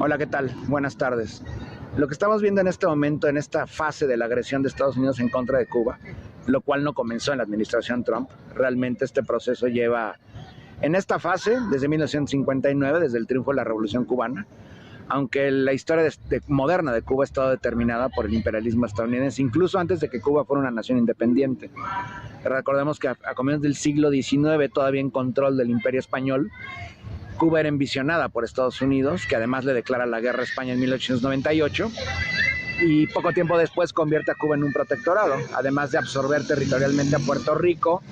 Hola, ¿qué tal? Buenas tardes. Lo que estamos viendo en este momento, en esta fase de la agresión de Estados Unidos en contra de Cuba, lo cual no comenzó en la administración Trump, realmente este proceso lleva en esta fase desde 1959, desde el triunfo de la Revolución Cubana, aunque la historia moderna de Cuba ha estado determinada por el imperialismo estadounidense, incluso antes de que Cuba fuera una nación independiente. Recordemos que a comienzos del siglo XIX, todavía en control del Imperio Español, Cuba era envisionada por Estados Unidos, que además le declara la guerra a España en 1898, y poco tiempo después convierte a Cuba en un protectorado, además de absorber territorialmente a Puerto Rico,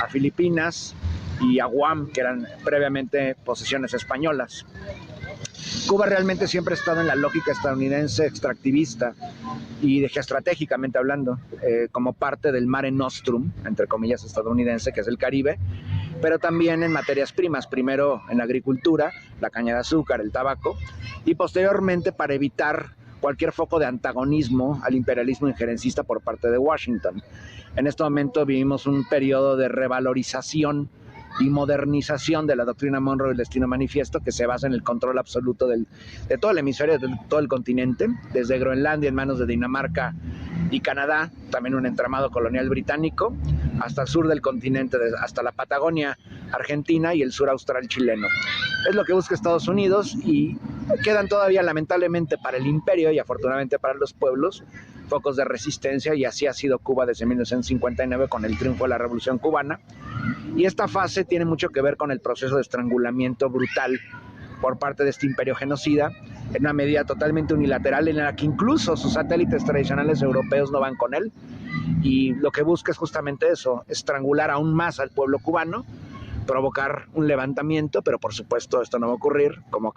a Filipinas y a Guam, que eran previamente posesiones españolas. Cuba realmente siempre ha estado en la lógica estadounidense extractivista y geoestratégicamente hablando, como parte del Mare Nostrum, entre comillas estadounidense, que es el Caribe, pero también en materias primas, primero en la agricultura, la caña de azúcar, el tabaco, y posteriormente para evitar cualquier foco de antagonismo al imperialismo injerencista por parte de Washington. En este momento vivimos un periodo de revalorización y modernización de la doctrina Monroe y el destino manifiesto, que se basa en el control absoluto de todo el hemisferio, de todo el continente, desde Groenlandia en manos de Dinamarca y Canadá, también un entramado colonial británico, hasta el sur del continente, hasta la Patagonia argentina y el sur austral chileno. Es lo que busca Estados Unidos, y quedan todavía, lamentablemente para el imperio y afortunadamente para los pueblos, focos de resistencia, y así ha sido Cuba desde 1959 con el triunfo de la Revolución Cubana. Y esta fase tiene mucho que ver con el proceso de estrangulamiento brutal por parte de este imperio genocida, en una medida totalmente unilateral en la que incluso sus satélites tradicionales europeos no van con él, y lo que busca es justamente eso, estrangular aún más al pueblo cubano, provocar un levantamiento, pero por supuesto esto no va a ocurrir, como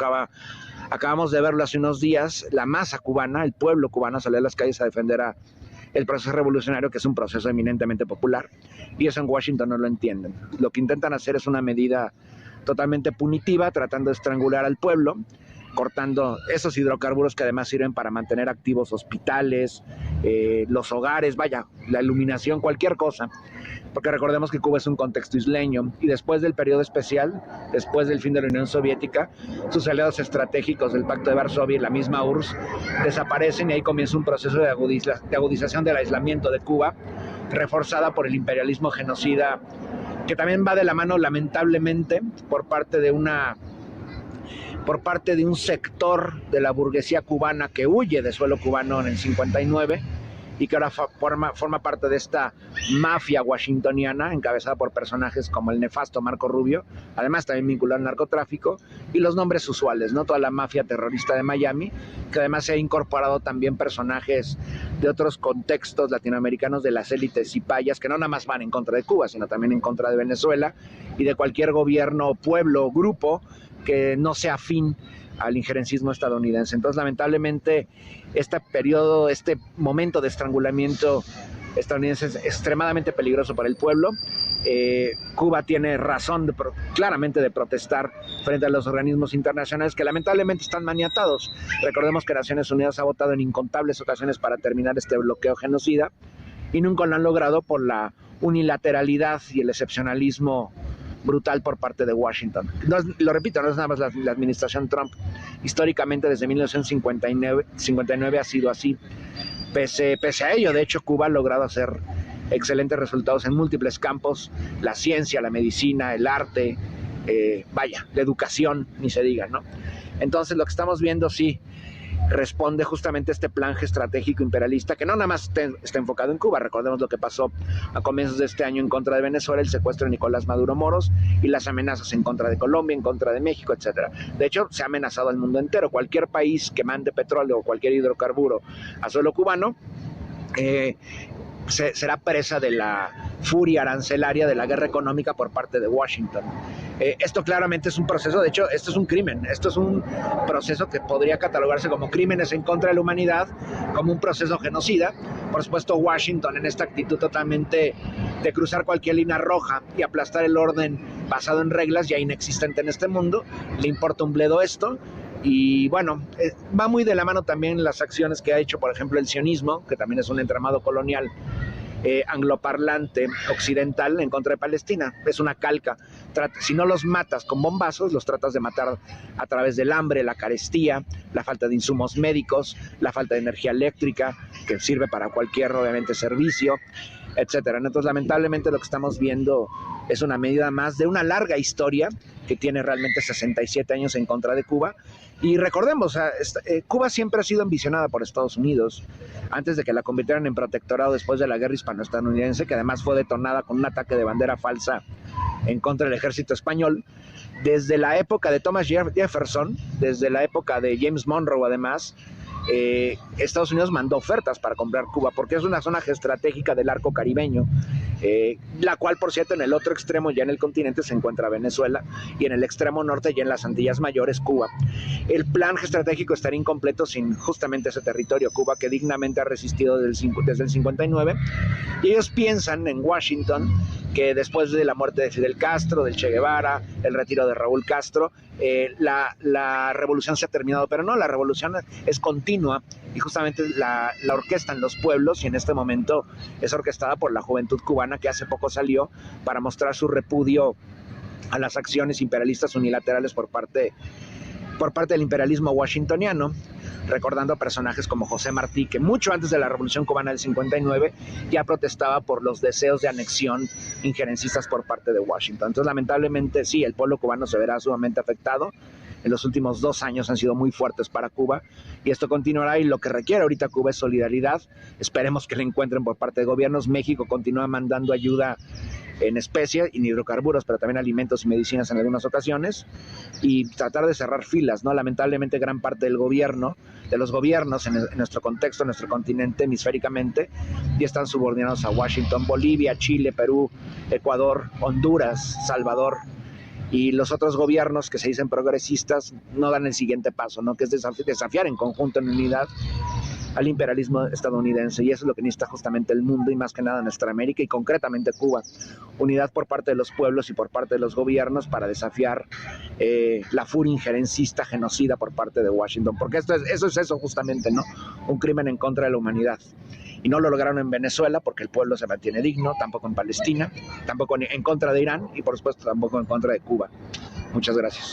acabamos de verlo hace unos días. La masa cubana, el pueblo cubano salió a las calles a defender el proceso revolucionario, que es un proceso eminentemente popular, y eso en Washington no lo entienden. Lo que intentan hacer es una medida totalmente punitiva, tratando de estrangular al pueblo, cortando esos hidrocarburos que además sirven para mantener activos hospitales, los hogares, vaya, la iluminación, cualquier cosa, porque recordemos que Cuba es un contexto isleño, y después del periodo especial, después del fin de la Unión Soviética, sus aliados estratégicos del Pacto de Varsovia y la misma URSS desaparecen, y ahí comienza un proceso de agudización del aislamiento de Cuba, reforzada por el imperialismo genocida, que también va de la mano, lamentablemente, por parte de un sector de la burguesía cubana que huye de suelo cubano en el 59, y que ahora forma parte de esta mafia washingtoniana, encabezada por personajes como el nefasto Marco Rubio, además también vinculado al narcotráfico, y los nombres usuales, ¿no? Toda la mafia terrorista de Miami, que además se ha incorporado también personajes de otros contextos latinoamericanos, de las élites y payas, que no nada más van en contra de Cuba, sino también en contra de Venezuela y de cualquier gobierno, pueblo o grupo que no sea afín al injerencismo estadounidense. Entonces, lamentablemente, este periodo, este momento de estrangulamiento estadounidense es extremadamente peligroso para el pueblo. Cuba tiene razón claramente de protestar frente a los organismos internacionales, que lamentablemente están maniatados. Recordemos que Naciones Unidas ha votado en incontables ocasiones para terminar este bloqueo genocida, y nunca lo han logrado por la unilateralidad y el excepcionalismo brutal por parte de Washington. No, lo repito, no es nada más la administración Trump. Históricamente, desde 1959 ha sido así. Pese a ello, de hecho, Cuba ha logrado hacer excelentes resultados en múltiples campos: la ciencia, la medicina, el arte, la educación, ni se diga, ¿no? Entonces, lo que estamos viendo sí responde justamente a este plan estratégico imperialista, que no nada más está enfocado en Cuba. Recordemos lo que pasó a comienzos de este año en contra de Venezuela, el secuestro de Nicolás Maduro Moros y las amenazas en contra de Colombia, en contra de México, etcétera. De hecho, se ha amenazado al mundo entero. Cualquier país que mande petróleo o cualquier hidrocarburo a suelo cubano será presa de la furia arancelaria, de la guerra económica por parte de Washington. Esto claramente es un proceso, de hecho, esto es un crimen, esto es un proceso que podría catalogarse como crímenes en contra de la humanidad, como un proceso genocida. Por supuesto, Washington, en esta actitud totalmente de cruzar cualquier línea roja y aplastar el orden basado en reglas ya inexistente en este mundo, le importa un bledo esto. Y bueno, va muy de la mano también las acciones que ha hecho, por ejemplo, el sionismo, que también es un entramado colonial angloparlante occidental en contra de Palestina. Es una calca si no los matas con bombazos, los tratas de matar a través del hambre, la carestía, la falta de insumos médicos, la falta de energía eléctrica, que sirve para cualquier, obviamente, servicio, etcétera. Entonces, lamentablemente, lo que estamos viendo es una medida más de una larga historia que tiene realmente 67 años en contra de Cuba. Y recordemos, Cuba siempre ha sido ambicionada por Estados Unidos, antes de que la convirtieran en protectorado después de la guerra hispano-estadounidense, que además fue detonada con un ataque de bandera falsa en contra del ejército español. Desde la época de Thomas Jefferson, desde la época de James Monroe, además, Estados Unidos mandó ofertas para comprar Cuba, porque es una zona geoestratégica del arco caribeño, la cual, por cierto, en el otro extremo, ya en el continente, se encuentra Venezuela, y en el extremo norte, ya en las Antillas Mayores, Cuba. El plan geoestratégico estaría incompleto sin justamente ese territorio, Cuba, que dignamente ha resistido desde el 59, y ellos piensan en Washington que después de la muerte de Fidel Castro, del Che Guevara, el retiro de Raúl Castro, la revolución se ha terminado, pero no, la revolución es continua, y justamente la orquestan los pueblos, y en este momento es orquestada por la juventud cubana, que hace poco salió para mostrar su repudio a las acciones imperialistas unilaterales por parte del imperialismo washingtoniano, recordando a personajes como José Martí, que mucho antes de la Revolución Cubana del 59 ya protestaba por los deseos de anexión injerencistas por parte de Washington. Entonces, lamentablemente, sí, el pueblo cubano se verá sumamente afectado. En los últimos 2 años han sido muy fuertes para Cuba, y esto continuará, y lo que requiere ahorita Cuba es solidaridad. Esperemos que la encuentren por parte de gobiernos. México continúa mandando ayuda en especie, en hidrocarburos, pero también alimentos y medicinas en algunas ocasiones, y tratar de cerrar filas, ¿no? Lamentablemente, gran parte del gobierno, de los gobiernos en nuestro contexto, en nuestro continente, hemisféricamente, ya están subordinados a Washington. Bolivia, Chile, Perú, Ecuador, Honduras, Salvador, y los otros gobiernos que se dicen progresistas no dan el siguiente paso, ¿no? Que es desafiar en conjunto, en unidad, al imperialismo estadounidense, y eso es lo que necesita justamente el mundo, y más que nada nuestra América, y concretamente Cuba. Unidad por parte de los pueblos y por parte de los gobiernos para desafiar la furia injerencista, genocida por parte de Washington, porque eso es justamente, ¿no? Un crimen en contra de la humanidad. Y no lo lograron en Venezuela, porque el pueblo se mantiene digno, tampoco en Palestina, tampoco en contra de Irán, y por supuesto tampoco en contra de Cuba. Muchas gracias.